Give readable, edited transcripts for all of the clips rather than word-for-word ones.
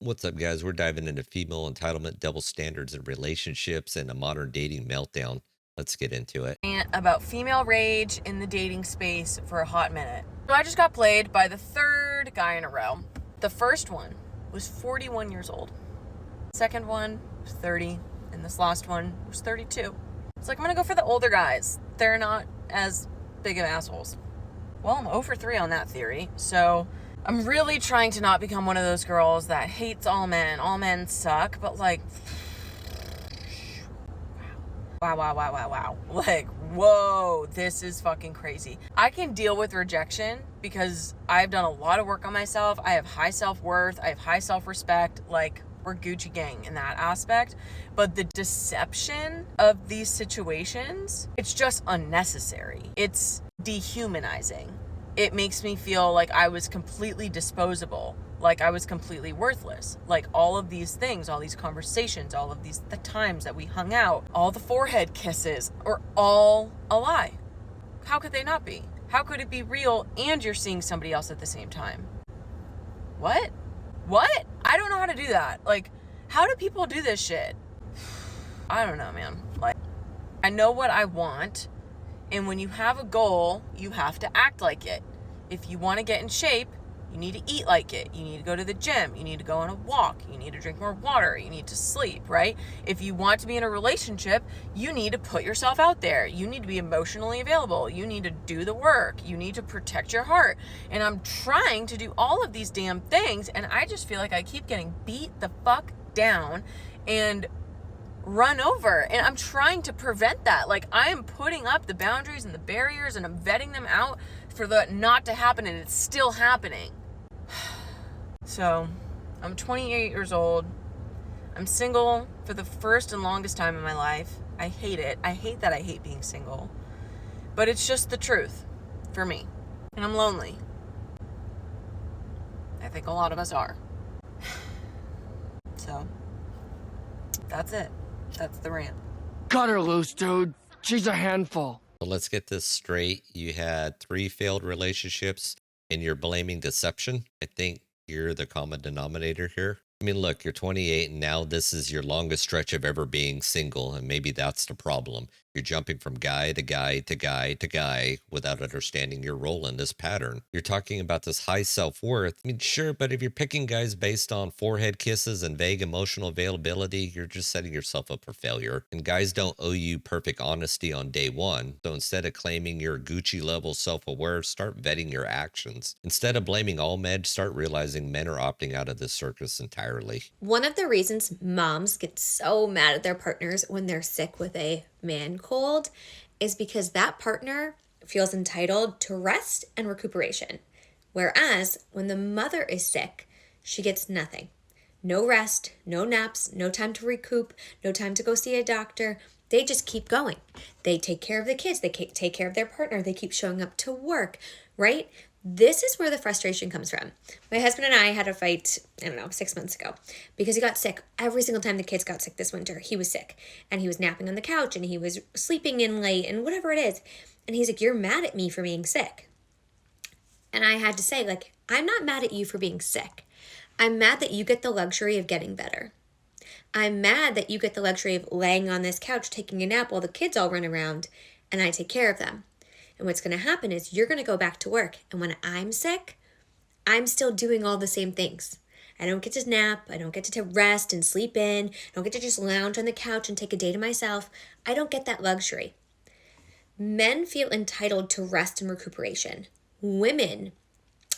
What's up, guys? We're diving into female entitlement, double standards in relationships, and a modern dating meltdown. Let's get into it. About female rage in the dating space for a hot minute. So I just got played by the third guy in a row. The first one was 41 years old. Second one was 30, and this last one was 32. It's like, I'm gonna go for the older guys. They're not as big of assholes. Well, I'm 0 for 3 on that theory, so I'm really trying to not become one of those girls that hates all men. All men suck, but like, wow. Like, whoa, this is fucking crazy. I can deal with rejection because I've done a lot of work on myself. I have high self-worth. I have high self-respect. Like, we're Gucci gang in that aspect. But the deception of these situations, it's just unnecessary. It's dehumanizing. It makes me feel like I was completely disposable, like I was completely worthless. Like all of these things, all these conversations, all of the times that we hung out, all the forehead kisses are all a lie. How could they not be? How could it be real and you're seeing somebody else at the same time? What? I don't know how to do that. Like, how do people do this shit? I don't know, man. Like, I know what I want. And when you have a goal, you have to act like it. If you want to get in shape, you need to eat like it. You need to go to the gym. You need to go on a walk. You need to drink more water. You need to sleep, right? If you want to be in a relationship, you need to put yourself out there. You need to be emotionally available. You need to do the work. You need to protect your heart. And I'm trying to do all of these damn things, and I just feel like I keep getting beat the fuck down and run over, and I'm trying to prevent that. Like, I am putting up the boundaries and the barriers, and I'm vetting them out for that not to happen, and it's still happening. So I'm 28 years old. I'm single for the first and longest time in my life. I hate it. I hate that I hate being single, but it's just the truth for me, and I'm lonely. I think a lot of us are. So that's it. That's the rant. Cut her loose, dude. She's a handful. So let's get this straight. You had 3 failed relationships and you're blaming deception. I think you're the common denominator here. I mean, look, you're 28 and now this is your longest stretch of ever being single, and maybe that's the problem. You're jumping from guy to guy to guy to guy without understanding your role in this pattern. You're talking about this high self-worth. I mean, sure, but if you're picking guys based on forehead kisses and vague emotional availability, you're just setting yourself up for failure. And guys don't owe you perfect honesty on day one. So instead of claiming you're Gucci level self-aware, start vetting your actions. Instead of blaming all men, start realizing men are opting out of this circus entirely. One of the reasons moms get so mad at their partners when they're sick with a man cold is because that partner feels entitled to rest and recuperation. Whereas when the mother is sick, she gets nothing. No rest, no naps, no time to recoup, no time to go see a doctor. They just keep going. They take care of the kids. They take care of their partner. They keep showing up to work, right? This is where the frustration comes from. My husband and I had a fight, 6 months ago, because he got sick. Every single time the kids got sick this winter, he was sick. And he was napping on the couch, and he was sleeping in late, and whatever it is. And he's like, "You're mad at me for being sick." And I had to say, like, I'm not mad at you for being sick. I'm mad that you get the luxury of getting better. I'm mad that you get the luxury of laying on this couch, taking a nap while the kids all run around, and I take care of them. And what's going to happen is you're going to go back to work. And when I'm sick, I'm still doing all the same things. I don't get to nap. I don't get to rest and sleep in. I don't get to just lounge on the couch and take a day to myself. I don't get that luxury. Men feel entitled to rest and recuperation. Women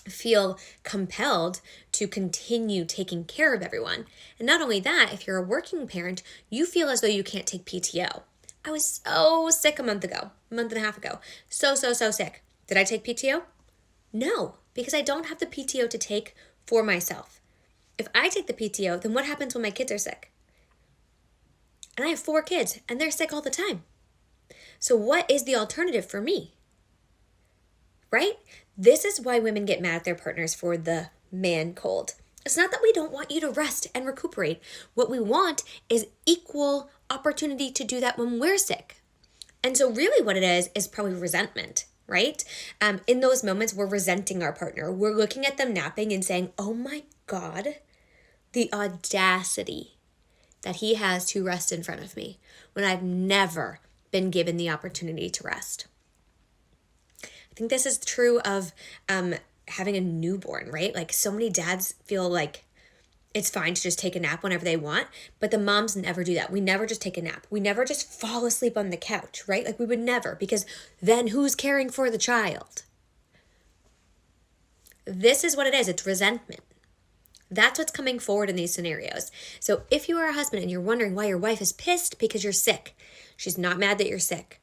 feel compelled to continue taking care of everyone. And not only that, if you're a working parent, you feel as though you can't take PTO. I was so sick a month and a half ago. So sick. Did I take PTO? No, because I don't have the PTO to take for myself. If I take the PTO, then what happens when my kids are sick? And I have 4 kids, and they're sick all the time. So what is the alternative for me? Right? This is why women get mad at their partners for the man cold. It's not that we don't want you to rest and recuperate. What we want is equal opportunity to do that when we're sick. And so really what it is probably resentment, right? In those moments, we're resenting our partner. We're looking at them napping and saying, "Oh my God, The audacity that he has to rest in front of me when I've never been given the opportunity to rest. I think this is true of having a newborn, right? Like so many dads feel like it's fine to just take a nap whenever they want, but the moms never do that. We never just take a nap. We never just fall asleep on the couch, right? Like we would never, because then who's caring for the child? This is what it is. It's resentment. That's what's coming forward in these scenarios. So if you are a husband and you're wondering why your wife is pissed because you're sick, she's not mad that you're sick.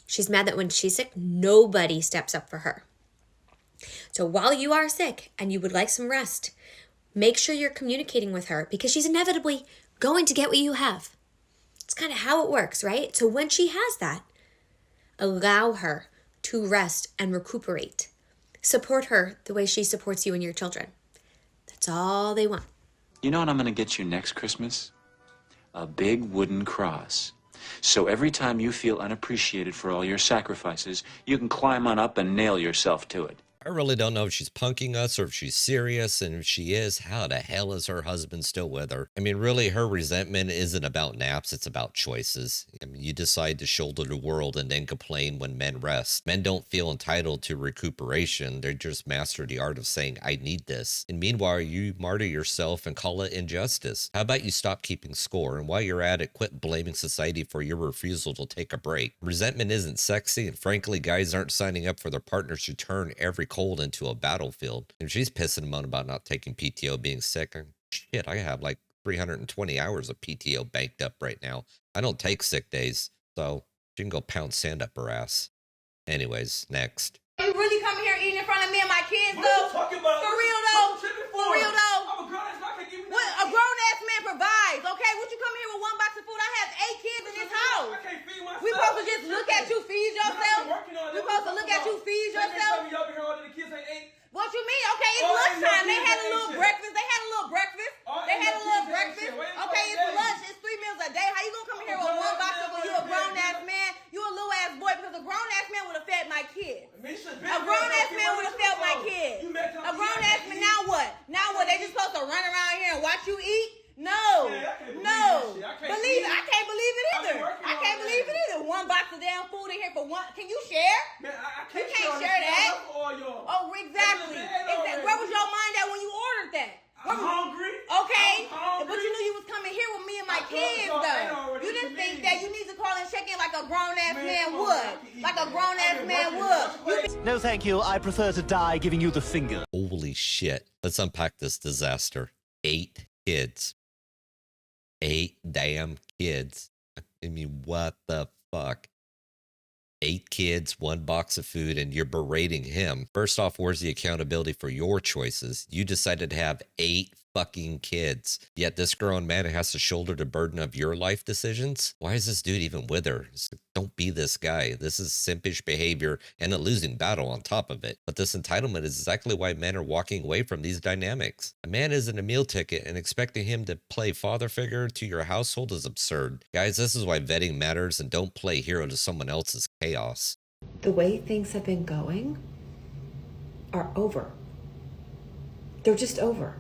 She's mad that when she's sick, nobody steps up for her. So while you are sick and you would like some rest, make sure you're communicating with her because she's inevitably going to get what you have. It's kind of how it works, right? So when she has that, allow her to rest and recuperate. Support her the way she supports you and your children. That's all they want. You know what I'm going to get you next Christmas? A big wooden cross. So every time you feel unappreciated for all your sacrifices, you can climb on up and nail yourself to it. I really don't know if she's punking us or if she's serious, and if she is, how the hell is her husband still with her? I mean, really, her resentment isn't about naps, it's about choices. I mean, you decide to shoulder the world and then complain when men rest. Men don't feel entitled to recuperation, they just master the art of saying, I need this. And meanwhile, you martyr yourself and call it injustice. How about you stop keeping score, and while you're at it, quit blaming society for your refusal to take a break. Resentment isn't sexy, and frankly, guys aren't signing up for their partners to turn every cold into a battlefield. If she's pissing him on about not taking PTO, being sick, shit, I have like 320 hours of PTO banked up right now. I don't take sick days, so she can go pound sand up her ass. Anyways, next. You really come here eating in front of me and my kids, What though? are you talking about? For real, though? For real, though? I'm a grown ass man. I can't give you What a grown-ass man provides, okay? What you come here with one box of food? I have 8 kids in this house. I can't feed myself. We supposed to just look at you feed yourself? We supposed to look at you feed yourself? Y'all been here all day, the kids ain't ate. What you mean? Okay, it's Oh, lunchtime. ain't They had a shit. little breakfast. They had a little breakfast. Oh, They ain't had a no little kids ain't breakfast. shit. Wait, Okay, it's it's all lunch. day. It's 3 meals a day. How you gonna come here with one box of food? You a grown-ass man. You a little-ass boy because a grown-ass man would have fed my kids. A grown-ass man would have fed my kids. A grown-ass man, now what? Now what? They just supposed to run around here and watch you eat? No. Yeah, I can't believe No. that shit. Believe it. I can't believe it I've been either. working I all can't day. believe it either. One box of damn food in here for one. Can you share? Man, I You can't can't share share that. all y'all. Oh, exactly. Where was your mind at when you ordered that? I'm hungry. Okay, I'm hungry. but you knew you was coming here with me and my kids, so I ain't though. already You didn't think committed. that you need to call and check in like a grown-ass man come on, would. I can eat, Like a man. grown-ass I've been man working would. much You No, thank you. I prefer to die giving you the finger. Holy shit. Let's unpack this disaster. 8 kids. 8 damn kids. I mean, what the fuck? 8 kids, 1 box of food, and you're berating him. First off, where's the accountability for your choices? You decided to have 8 fucking kids, yet this grown man has to shoulder the burden of your life decisions? Why is this dude even with her? Don't be this guy. This is simpish behavior and a losing battle on top of it. But this entitlement is exactly why men are walking away from these dynamics. A man isn't a meal ticket, and expecting him to play father figure to your household is absurd. Guys, this is why vetting matters, and don't play hero to someone else's chaos. The way things have been going are over. They're just over.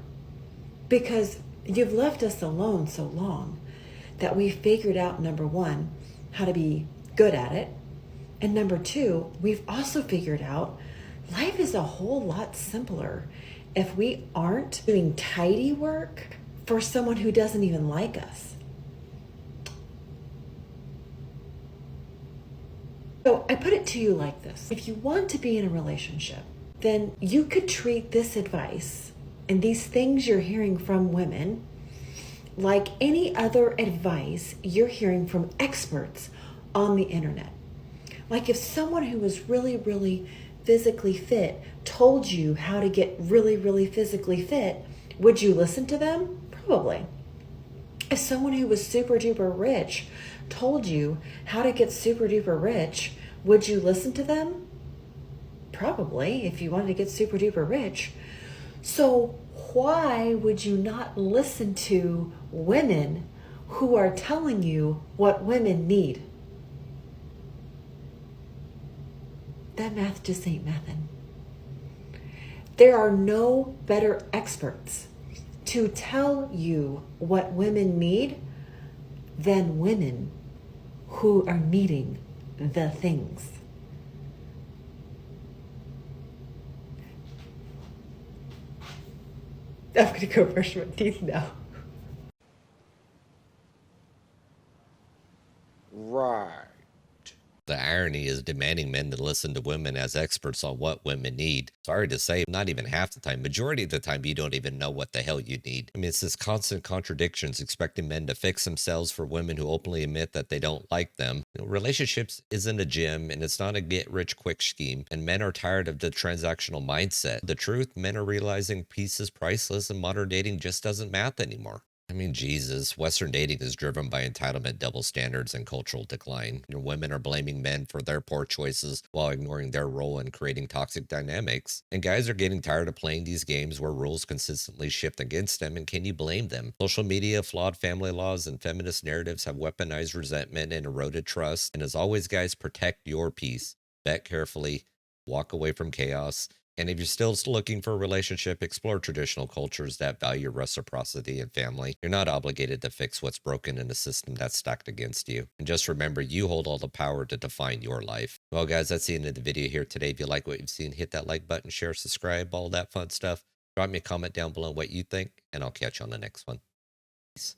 Because you've left us alone so long that we figured out, number 1, how to be good at it. And number 2, we've also figured out life is a whole lot simpler if we aren't doing tidy work for someone who doesn't even like us. So I put it to you like this. If you want to be in a relationship, then you could treat this advice and these things you're hearing from women like any other advice you're hearing from experts on the internet. Like if someone who was really, really physically fit told you how to get really, really physically fit, would you listen to them? Probably. If someone who was super duper rich told you how to get super duper rich, would you listen to them? Probably, if you wanted to get super duper rich. So why would you not listen to women who are telling you what women need? That math just ain't mathin'. There are no better experts to tell you what women need than women who are needing the things. I'm gonna go brush my teeth now. Right. The irony is demanding men to listen to women as experts on what women need. Sorry to say, not even half the time. Majority of the time, you don't even know what the hell you need. I mean, it's this constant contradictions, expecting men to fix themselves for women who openly admit that they don't like them. Relationships isn't a gym, and it's not a get-rich-quick scheme, and men are tired of the transactional mindset. The truth, men are realizing peace is priceless, and modern dating just doesn't math anymore. I mean, Jesus, Western dating is driven by entitlement, double standards, and cultural decline. Women are blaming men for their poor choices while ignoring their role in creating toxic dynamics. And guys are getting tired of playing these games where rules consistently shift against them, and can you blame them? Social media, flawed family laws, and feminist narratives have weaponized resentment and eroded trust. And as always, guys, protect your peace. Bet carefully, walk away from chaos. And if you're still looking for a relationship, explore traditional cultures that value reciprocity and family. You're not obligated to fix what's broken in a system that's stacked against you. And just remember, you hold all the power to define your life. Well, guys, that's the end of the video here today. If you like what you've seen, hit that like button, share, subscribe, all that fun stuff. Drop me a comment down below what you think, and I'll catch you on the next one. Peace.